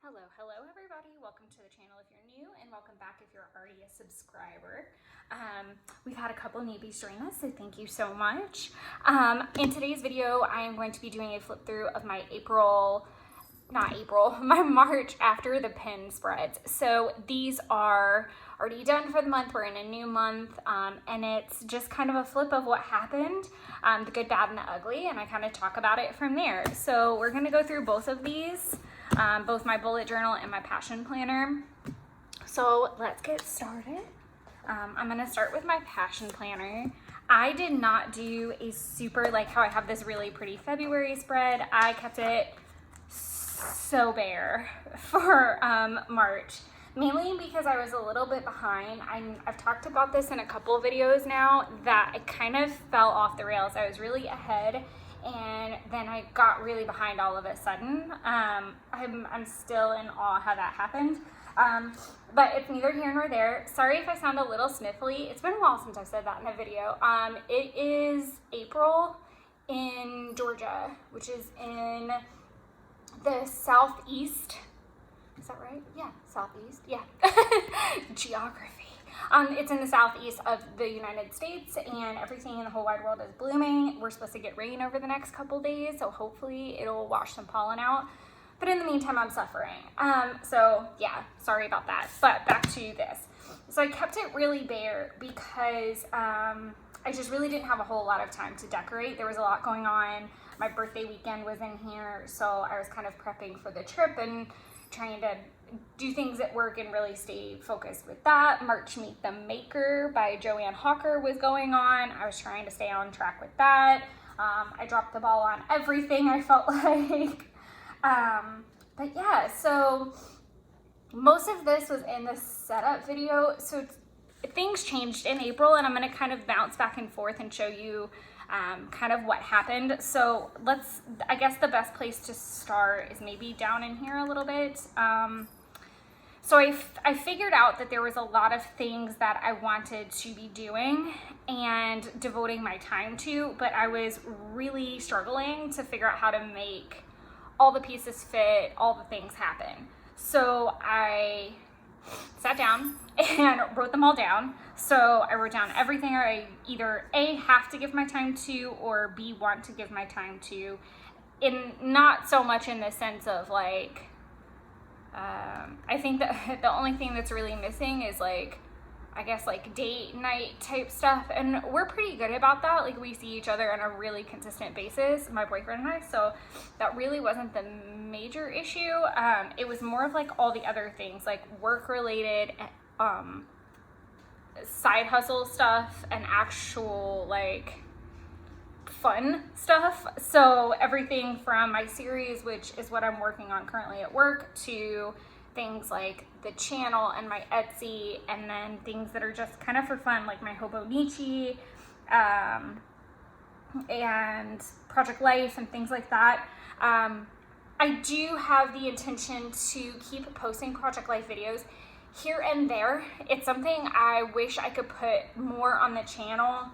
Hello everybody. Welcome to the channel if you're new, and welcome back if you're already a subscriber. We've had a couple newbies join us, so thank you so much. In today's video, I am going to be doing a flip through of my my March after the pin spreads. So these are already done for the month. We're in a new month, and it's just kind of a flip of what happened, the good, bad, and the ugly, and I kind of talk about it from there. So we're going to go through both of these. Both my bullet journal and my passion planner. So let's get started. I'm gonna start with my passion planner. I did not do a super, like how I have this really pretty February spread. I kept it so bare for March, mainly because I was a little bit behind. I've talked about this in a couple of videos now, that I kind of fell off the rails. I was really ahead, and then I got really behind all of a sudden. I'm still in awe how that happened. But it's neither here nor there. Sorry if I sound a little sniffly. It's been a while since I've said that in a video. It is April in Georgia, which is in the southeast. Is that right? Yeah, southeast. Yeah. Geography. It's in the southeast of the United States, and everything in the whole wide world is blooming. We're supposed to get rain over the next couple days, so hopefully it'll wash some pollen out. But in the meantime, I'm suffering. So yeah, sorry about that. But back to this. So I kept it really bare because I just really didn't have a whole lot of time to decorate. There was a lot going on. My birthday weekend was in here, so I was kind of prepping for the trip and trying to do things at work and really stay focused with that. March Meet the Maker by Joanne Hawker was going on. I was trying to stay on track with that. I dropped the ball on everything, I felt like. But yeah, so most of this was in the setup video. So things changed in April, and I'm going to kind of bounce back and forth and show you kind of what happened. So I guess the best place to start is maybe down in here a little bit. So I figured out that there was a lot of things that I wanted to be doing and devoting my time to, but I was really struggling to figure out how to make all the pieces fit, all the things happen. So I sat down and wrote them all down. So I wrote down everything I either A, have to give my time to, or B, want to give my time to. In not so much in the sense of like, I think that the only thing that's really missing is like, I guess like date night type stuff. And we're pretty good about that. Like we see each other on a really consistent basis, my boyfriend and I. So that really wasn't the major issue. It was more of like all the other things, like work related, side hustle stuff, and actual like fun stuff. So everything from my series, which is what I'm working on currently at work, to things like the channel and my Etsy, and then things that are just kind of for fun, like my Hobonichi, and Project Life and things like that. I do have the intention to keep posting Project Life videos here and there. It's something I wish I could put more on the channel,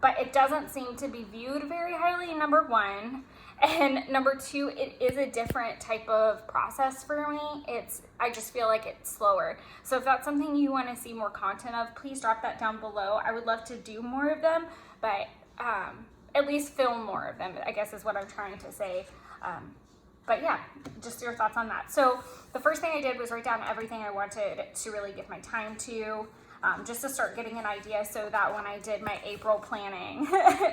but it doesn't seem to be viewed very highly, number one. And number two, it is a different type of process for me. I just feel like it's slower. So if that's something you want to see more content of, please drop that down below. I would love to do more of them, but at least film more of them, I guess is what I'm trying to say. But yeah, just your thoughts on that. So the first thing I did was write down everything I wanted to really give my time to, just to start getting an idea, so that when I did my April planning,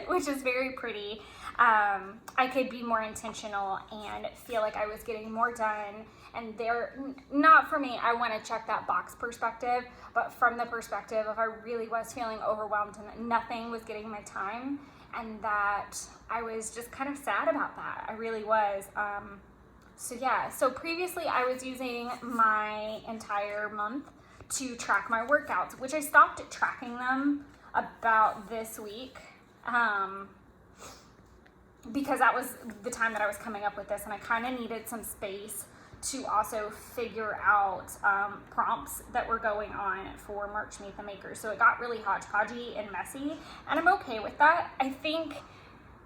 which is very pretty, I could be more intentional and feel like I was getting more done. And not for me, I want to check that box perspective, but from the perspective of I really was feeling overwhelmed and that nothing was getting my time, and that I was just kind of sad about that. I really was. So yeah, so previously I was using my entire month to track my workouts, which I stopped tracking them about this week, because that was the time that I was coming up with this, and I kind of needed some space to also figure out prompts that were going on for March Meet the Maker. So it got really hodgepodgey and messy, and I'm okay with that. I think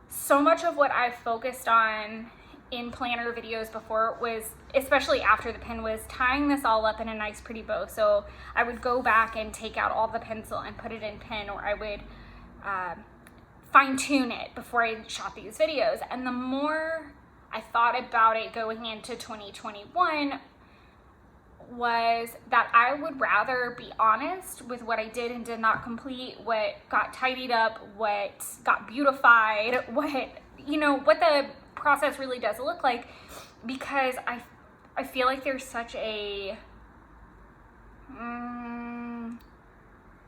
so much of what I've focused on in planner videos before was, especially after the pin, was tying this all up in a nice pretty bow. So I would go back and take out all the pencil and put it in pin, or I would fine tune it before I shot these videos. And the more I thought about it going into 2021 was that I would rather be honest with what I did and did not complete, what got tidied up, what got beautified, what, you know, what the process really does look like, because I feel like there's such a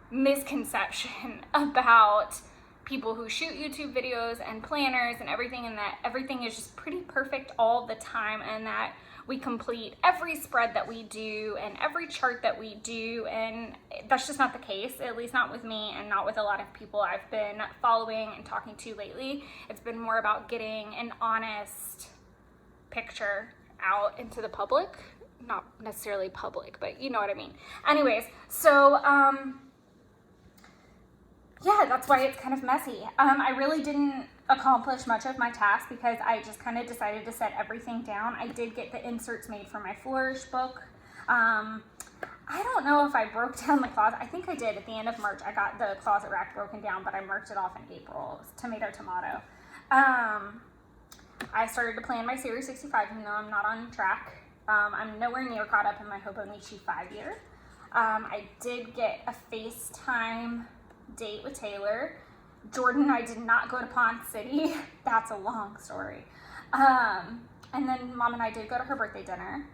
misconception about people who shoot YouTube videos and planners and everything, and that everything is just pretty perfect all the time, and that we complete every spread that we do and every chart that we do, and that's just not the case, at least not with me and not with a lot of people I've been following and talking to lately. It's been more about getting an honest picture out into the public. Not necessarily public, but you know what I mean. Anyways, so yeah, that's why it's kind of messy. I really didn't accomplish much of my task because I just kind of decided to set everything down. I did get the inserts made for my Flourish book. I don't know if I broke down the closet. I think I did at the end of March. I got the closet rack broken down, but I marked it off in April. Tomato, tomato. I started to plan my Series 65, even though I'm not on track. I'm nowhere near caught up in my Hobonichi 5-year. I did get a FaceTime date with Taylor. Jordan, I did not go to Pond City. That's a long story. And then Mom and I did go to her birthday dinner.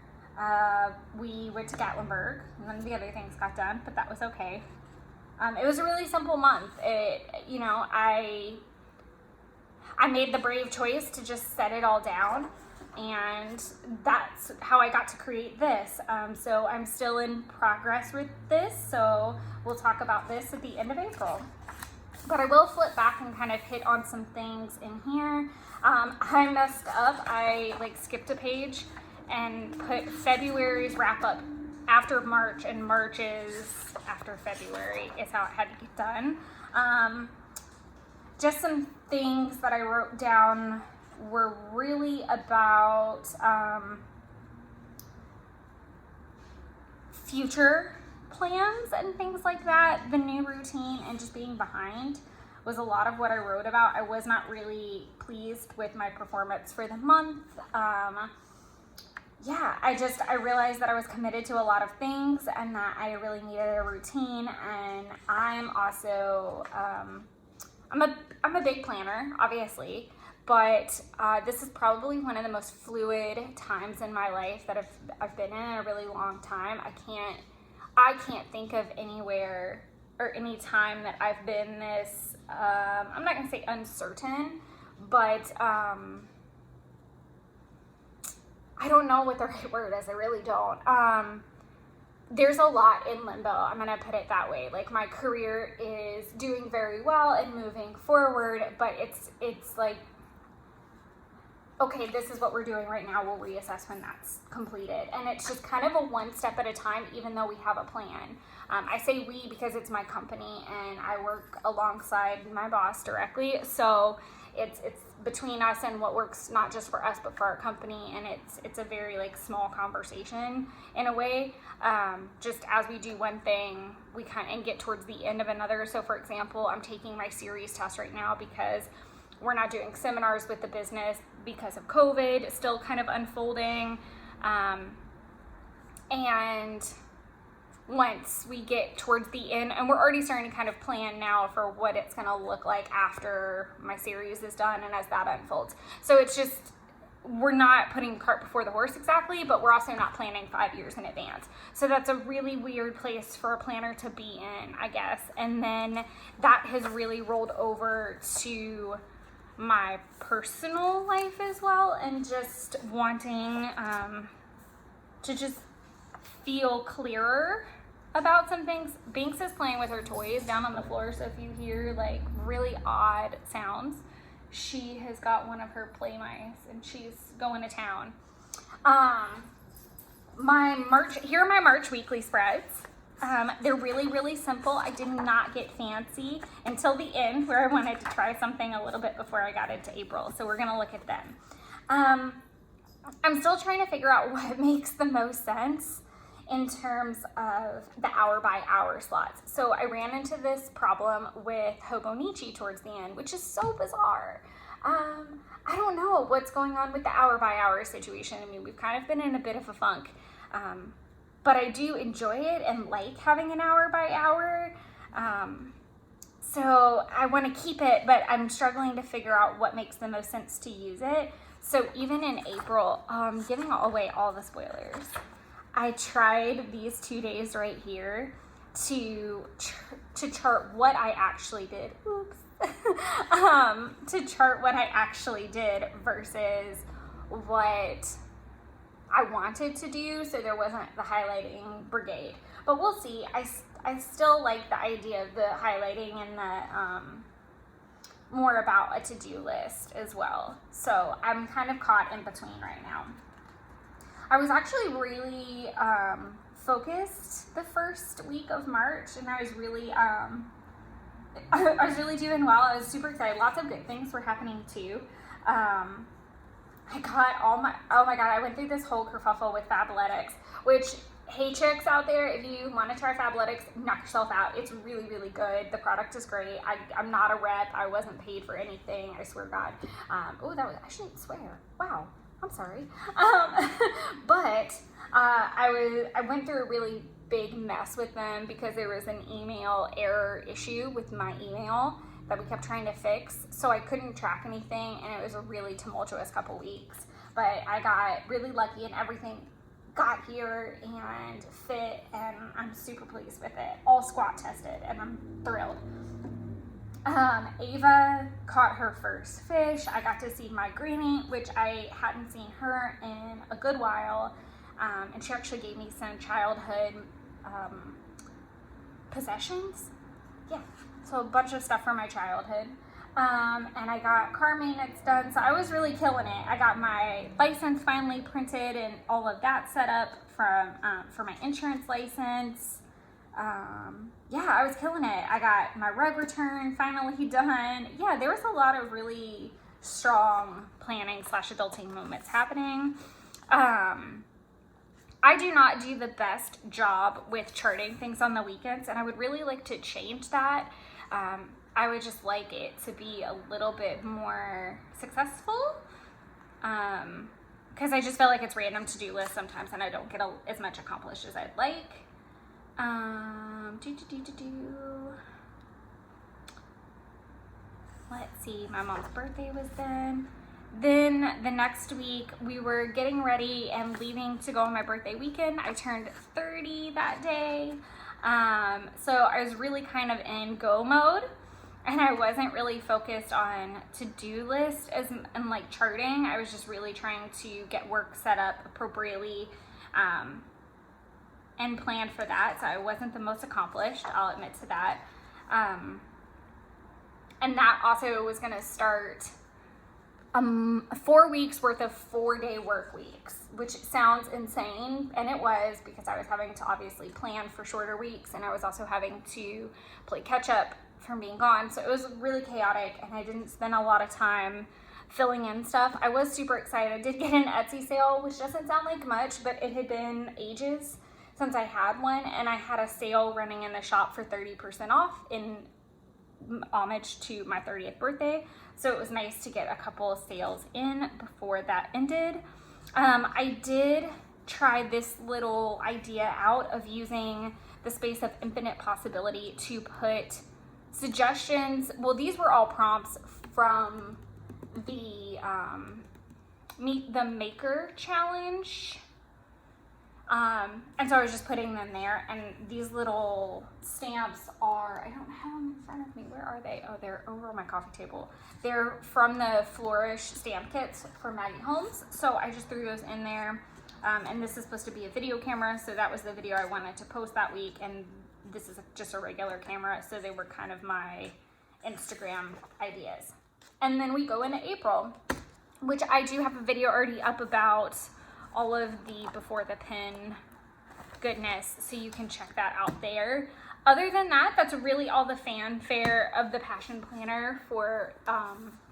We went to Gatlinburg, and then the other things got done, but that was okay. It was a really simple month. You know, I made the brave choice to just set it all down, and that's how I got to create this. So I'm still in progress with this, so we'll talk about this at the end of April. But I will flip back and kind of hit on some things in here. I messed up. I skipped a page and put February's wrap up after March, and March's after February is how it had to get done. Just some things that I wrote down were really about future plans and things like that. The new routine and just being behind was a lot of what I wrote about. I was not really pleased with my performance for the month. Yeah, I realized that I was committed to a lot of things and that I really needed a routine. And I'm also I'm a big planner, obviously, but this is probably one of the most fluid times in my life that I've been in a really long time. I can't think of anywhere or any time that I've been this, I'm not going to say uncertain, but I don't know what the right word is. I really don't. There's a lot in limbo. I'm going to put it that way. Like, my career is doing very well and moving forward, but it's like, okay, this is what we're doing right now. We'll reassess when that's completed. And it's just kind of a one step at a time, even though we have a plan. I say we because it's my company and I work alongside my boss directly. So it's between us and what works not just for us, but for our company. And it's a very small conversation in a way. Just as we do one thing, we and get towards the end of another. So for example, I'm taking my series test right now because we're not doing seminars with the business because of COVID. It's still kind of unfolding. And once we get towards the end, and we're already starting to kind of plan now for what it's going to look like after my series is done and as that unfolds. So it's just, we're not putting the cart before the horse exactly, but we're also not planning 5 years in advance. So that's a really weird place for a planner to be in, I guess. And then that has really rolled over to my personal life as well, and just wanting to just feel clearer about some things. Binks is playing with her toys down on the floor, so if you hear really odd sounds, she has got one of her play mice and she's going to town. Here are my March weekly spreads. They're really, really simple. I did not get fancy until the end, where I wanted to try something a little bit before I got into April. So we're going to look at them. I'm still trying to figure out what makes the most sense in terms of the hour by hour slots. So I ran into this problem with Hobonichi towards the end, which is so bizarre. I don't know what's going on with the hour by hour situation. I mean, we've kind of been in a bit of a funk, but I do enjoy it and like having an hour by hour. So I want to keep it, but I'm struggling to figure out what makes the most sense to use it. So even in April, giving away all the spoilers, I tried these 2 days right here to chart what I actually did. Oops. To chart what I actually did versus what I wanted to do, so there wasn't the highlighting brigade. But we'll see. I still like the idea of the highlighting and the more about a to-do list as well. So I'm kind of caught in between right now. I was actually really focused the first week of March, and I was really I was really doing well. I was super excited. Lots of good things were happening too. I got oh my god, I went through this whole kerfuffle with Fabletics, which, hey chicks out there, if you want to try Fabletics, knock yourself out. It's really, really good. The product is great. I'm not a rep. I wasn't paid for anything. I swear to God. I shouldn't swear. Wow. I'm sorry. But I went through a really big mess with them because there was an email error issue with my email that we kept trying to fix. So I couldn't track anything, and it was a really tumultuous couple weeks. But I got really lucky and everything got here and fit, and I'm super pleased with it. All squat tested, and I'm thrilled. Ava caught her first fish. I got to see my greenie, which I hadn't seen her in a good while. And she actually gave me some childhood possessions. Yeah, so a bunch of stuff from my childhood. And I got car maintenance done, so I was really killing it. I got my license finally printed and all of that set up for my insurance license. Yeah, I was killing it. I got my rug return finally done. Yeah, there was a lot of really strong planning / adulting moments happening. I do not do the best job with charting things on the weekends, and I would really like to change that. I would just like it to be a little bit more successful, because I just feel like it's random to-do lists sometimes, and I don't get as much accomplished as I'd like. Let's see, my mom's birthday was then. Then the next week we were getting ready and leaving to go on my birthday weekend. I turned 30 that day. So I was really kind of in go mode, and I wasn't really focused on to-do list and like charting. I was just really trying to get work set up appropriately, and planned for that. So I wasn't the most accomplished, I'll admit to that. And that also was gonna start 4 weeks worth of 4-day work weeks, which sounds insane, and it was, because I was having to obviously plan for shorter weeks, and I was also having to play catch up from being gone. So it was really chaotic, and I didn't spend a lot of time filling in stuff. I was super excited. I did get an Etsy sale, which doesn't sound like much, but it had been ages since I had one, and I had a sale running in the shop for 30% off in homage to my 30th birthday. So it was nice to get a couple of sales in before that ended. I did try this little idea out of using the space of infinite possibility to put suggestions. Well, these were all prompts from the Meet the Maker challenge. And so I was just putting them there, and these little stamps are, I don't have them in front of me. Where are they? Oh, they're over my coffee table. They're from the Flourish stamp kits for Maggie Holmes. So I just threw those in there. And this is supposed to be a video camera, so that was the video I wanted to post that week. And this is just a regular camera, so they were kind of my Instagram ideas. And then we go into April, which I do have a video already up about all of the before the pin goodness, so you can check that out there. Other than that, that's really all the fanfare of the Passion Planner for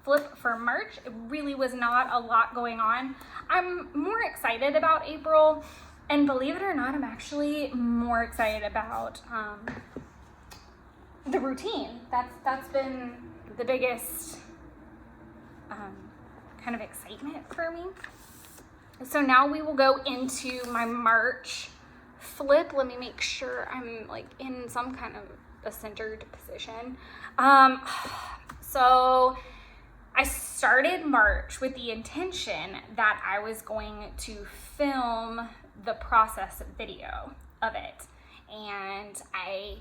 flip for March. It really was not a lot going on. I'm more excited about April, and believe it or not, I'm actually more excited about the routine. That's been the biggest kind of excitement for me. So now we will go into my March flip. Let me make sure I'm like in some kind of a centered position. So I started March with the intention that I was going to film the process video of it. And I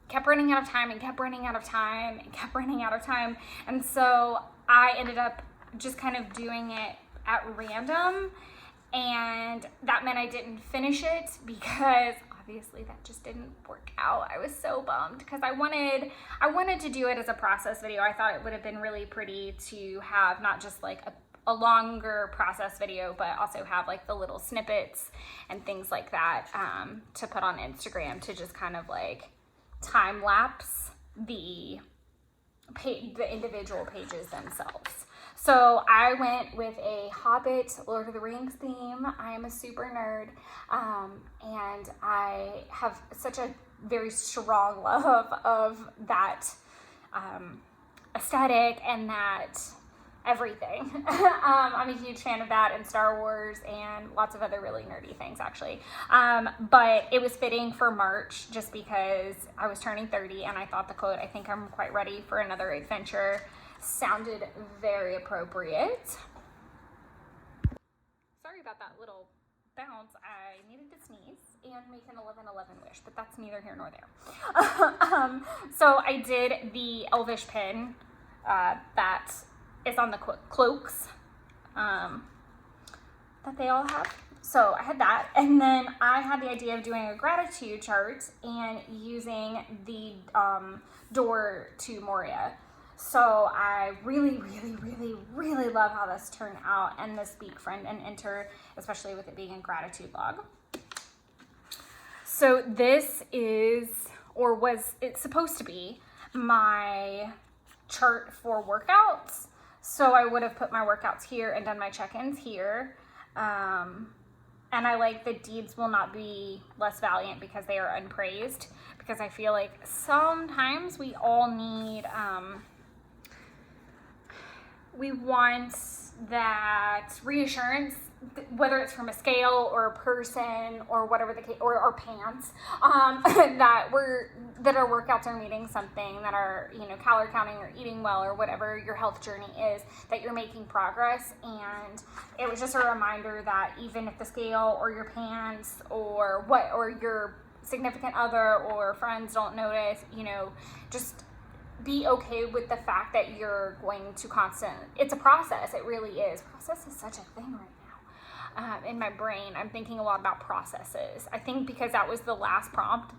kept running out of time and kept running out of time and kept running out of time. And so I ended up just kind of doing it at random. And that meant I didn't finish it because obviously that just didn't work out. I was so bummed because I wanted to do it as a process video. I thought it would have been really pretty to have not just like a longer process video, but also have like the little snippets and things like that to put on Instagram to just kind of like time lapse the individual pages themselves. So I went with a Hobbit, Lord of the Rings theme. I am a super nerd, and I have such a very strong love of that aesthetic and that everything. I'm a huge fan of that and Star Wars and lots of other really nerdy things, actually. But it was fitting for March just because I was turning 30 and I thought the quote, "I think I'm quite ready for another adventure," sounded very appropriate. Sorry about that little bounce. I needed to sneeze and make an 11-11 wish, but that's neither here nor there. So I did the Elvish pin that is on the cloaks that they all have. So I had that, and then I had the idea of doing a gratitude chart and using the door to Moria. So I really, really, really, really love how this turned out, and the speak, friend, and enter, especially with it being a gratitude log. So this is, or was it supposed to be, my chart for workouts. So I would have put my workouts here and done my check-ins here. And I like the deeds will not be less valiant because they are unpraised, because I feel like sometimes we all need, we want that reassurance, whether it's from a scale or a person or whatever the case, or pants, that our workouts are meeting something, that our, calorie counting or eating well or whatever your health journey is, that you're making progress. And it was just a reminder that even if the scale or your pants or your significant other or friends don't notice, just be okay with the fact that you're going to it's a process. It really is. Process is such a thing right now. In my brain, I'm thinking a lot about processes. I think because that was the last prompt,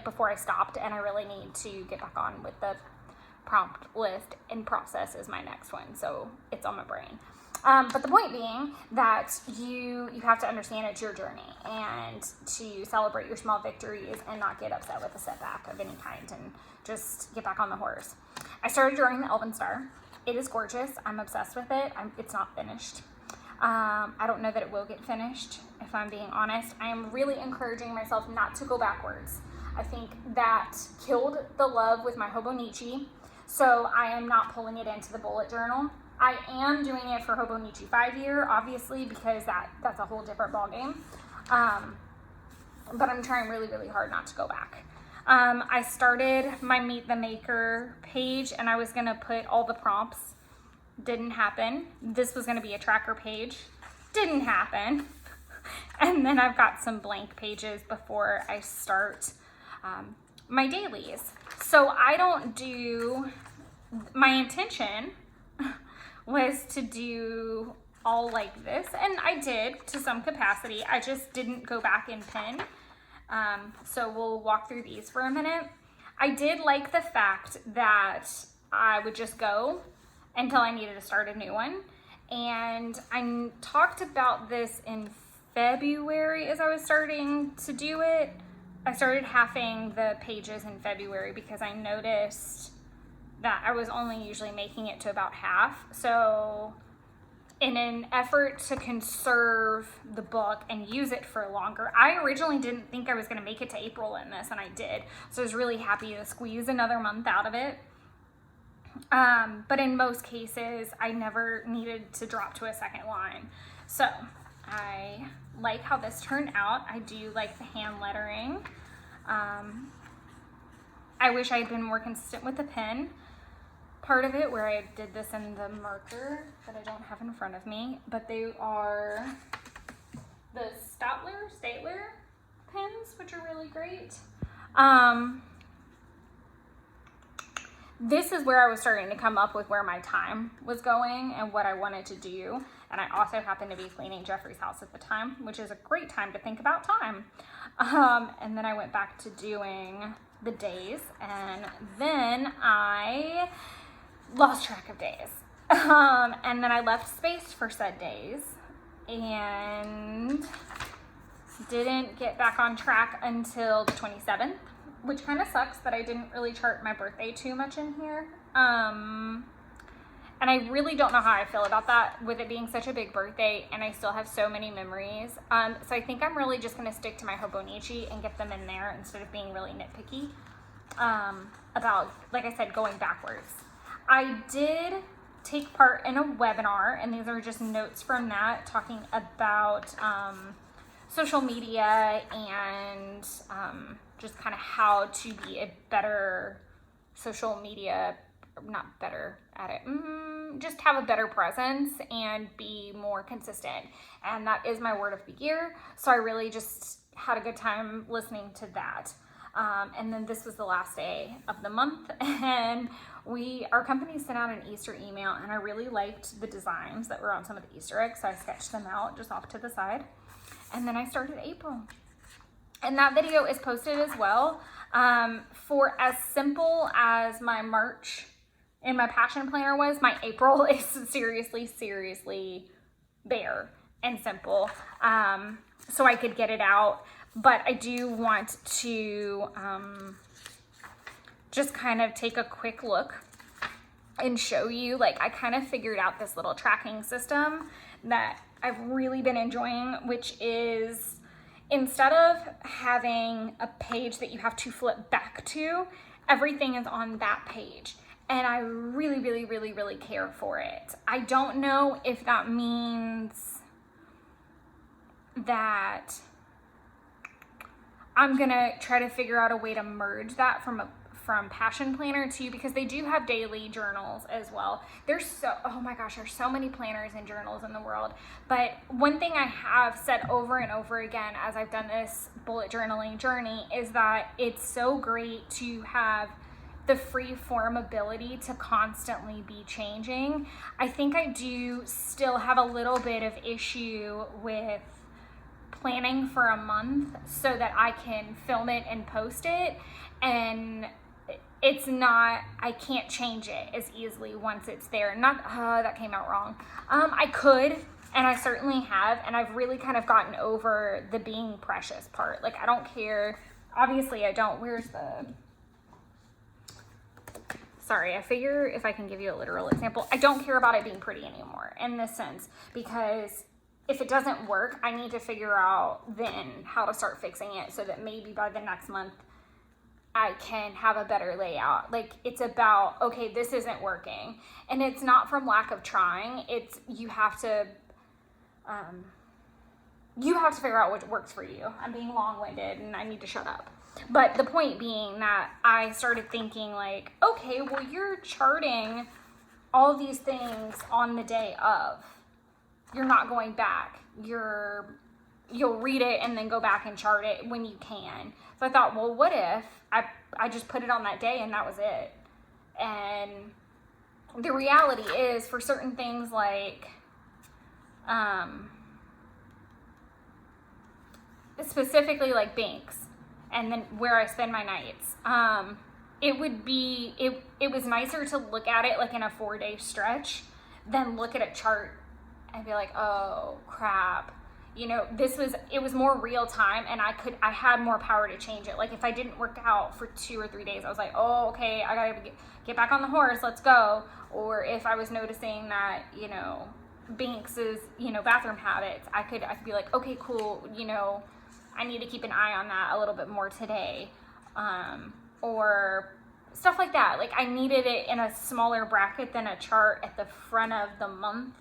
before I stopped, and I really need to get back on with the prompt list, and process is my next one. So it's on my brain. But the point being that you have to understand it's your journey, and to celebrate your small victories and not get upset with a setback of any kind, and just get back on the horse. I started drawing the Elven Star. It is gorgeous. I'm obsessed with it. It's not finished. I don't know that it will get finished, if I'm being honest. I am really encouraging myself not to go backwards. I think that killed the love with my Hobonichi, so I am not pulling it into the bullet journal. I am doing it for Hobonichi 5-year, obviously, because that's a whole different ballgame. But I'm trying really, really hard not to go back. I started my Meet the Maker page, and I was going to put all the prompts. Didn't happen. This was going to be a tracker page. Didn't happen. And then I've got some blank pages before I start my dailies. So I don't do, my intention was to do all like this, and I did to some capacity. I just didn't go back and pin. So we'll walk through these for a minute. I did like the fact that I would just go until I needed to start a new one. And I talked about this in February as I was starting to do it. I started halving the pages in February because I noticed that I was only usually making it to about half. So in an effort to conserve the book and use it for longer, I originally didn't think I was going to make it to April in this, and I did. So I was really happy to squeeze another month out of it. But in most cases, I never needed to drop to a second line. So I like how this turned out. I do like the hand lettering. I wish I had been more consistent with the pen part of it, where I did this in the marker that I don't have in front of me, but they are the Statler pens, which are really great. This is where I was starting to come up with where my time was going and what I wanted to do. And I also happened to be cleaning Jeffrey's house at the time, which is a great time to think about time. And then I went back to doing the days, and then I lost track of days. And then I left space for said days and didn't get back on track until the 27th, which kind of sucks that I didn't really chart my birthday too much in here. And I really don't know how I feel about that, with it being such a big birthday and I still have so many memories. So I think I'm really just going to stick to my Hobonichi and get them in there instead of being really nitpicky about, like I said, going backwards. I did take part in a webinar, and these are just notes from that, talking about social media and just kind of how to be a better social media, not better at it, just have a better presence and be more consistent. And that is my word of the year. So I really just had a good time listening to that. And then this was the last day of the month, and our company sent out an Easter email, and I really liked the designs that were on some of the Easter eggs, so I sketched them out just off to the side. And then I started April, and that video is posted as well. For as simple as my March in my passion planner was, my April is seriously bare and simple, so I could get it out. But I do want to just kind of take a quick look and show you, like, I kind of figured out this little tracking system that I've really been enjoying, which is, instead of having a page that you have to flip back to, everything is on that page. And I really care for it. I don't know if that means that I'm gonna try to figure out a way to merge that from Passion Planner too, because they do have daily journals as well. Oh my gosh, there's so many planners and journals in the world. But one thing I have said over and over again as I've done this bullet journaling journey is that it's so great to have the free form ability to constantly be changing. I think I do still have a little bit of issue with planning for a month so that I can film it and post it, and it's not, I can't change it as easily once it's there. That came out wrong. I could, and I certainly have, and I've really kind of gotten over the being precious part. Like, I don't care. Obviously I don't. Sorry, I figure if I can give you a literal example, I don't care about it being pretty anymore in this sense, because if it doesn't work, I need to figure out then how to start fixing it so that maybe by the next month I can have a better layout. Like, it's about, okay, this isn't working. And it's not from lack of trying. It's, you have to figure out what works for you. I'm being long-winded and I need to shut up. But the point being that I started thinking, like, okay, well, you're charting all these things on the day of. You're not going back. You'll read it and then go back and chart it when you can. So I thought, well, what if I just put it on that day and that was it? And the reality is, for certain things like specifically like banks and then where I spend my nights, it was nicer to look at it like in a 4-day stretch than look at a chart and be like, oh crap, you know, it was more real time, and I had more power to change it. Like if I didn't work out for 2 or 3 days, I was like, oh, okay, I gotta get back on the horse, let's go. Or if I was noticing that, you know, Banks's, you know, bathroom habits, I could be like, okay, cool, you know, I need to keep an eye on that a little bit more today. Or stuff like that. Like I needed it in a smaller bracket than a chart at the front of the month,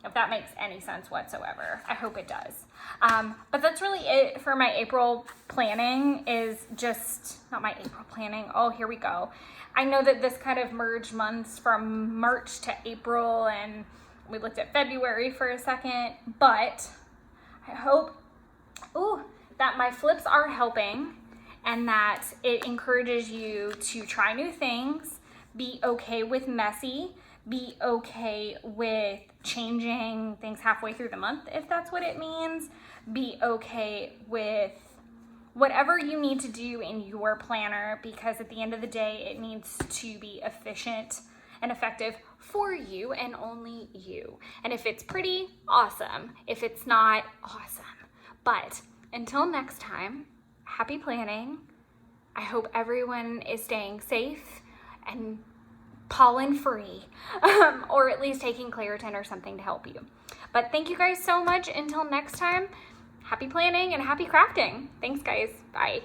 if that makes any sense whatsoever. I hope it does. But that's really it for my April planning. Is just not my April planning. Oh, here we go. I know that this kind of merged months from March to April, and we looked at February for a second, but I hope that my flips are helping, and that it encourages you to try new things, be okay with messy, be okay with changing things halfway through the month if that's what it means, be okay with whatever you need to do in your planner, because at the end of the day, it needs to be efficient and effective for you and only you. And if it's pretty, awesome. If it's not, awesome. But until next time, happy planning. I hope everyone is staying safe and pollen free, or at least taking Claritin or something to help you. But thank you guys so much. Until next time, happy planning and happy crafting. Thanks guys. Bye.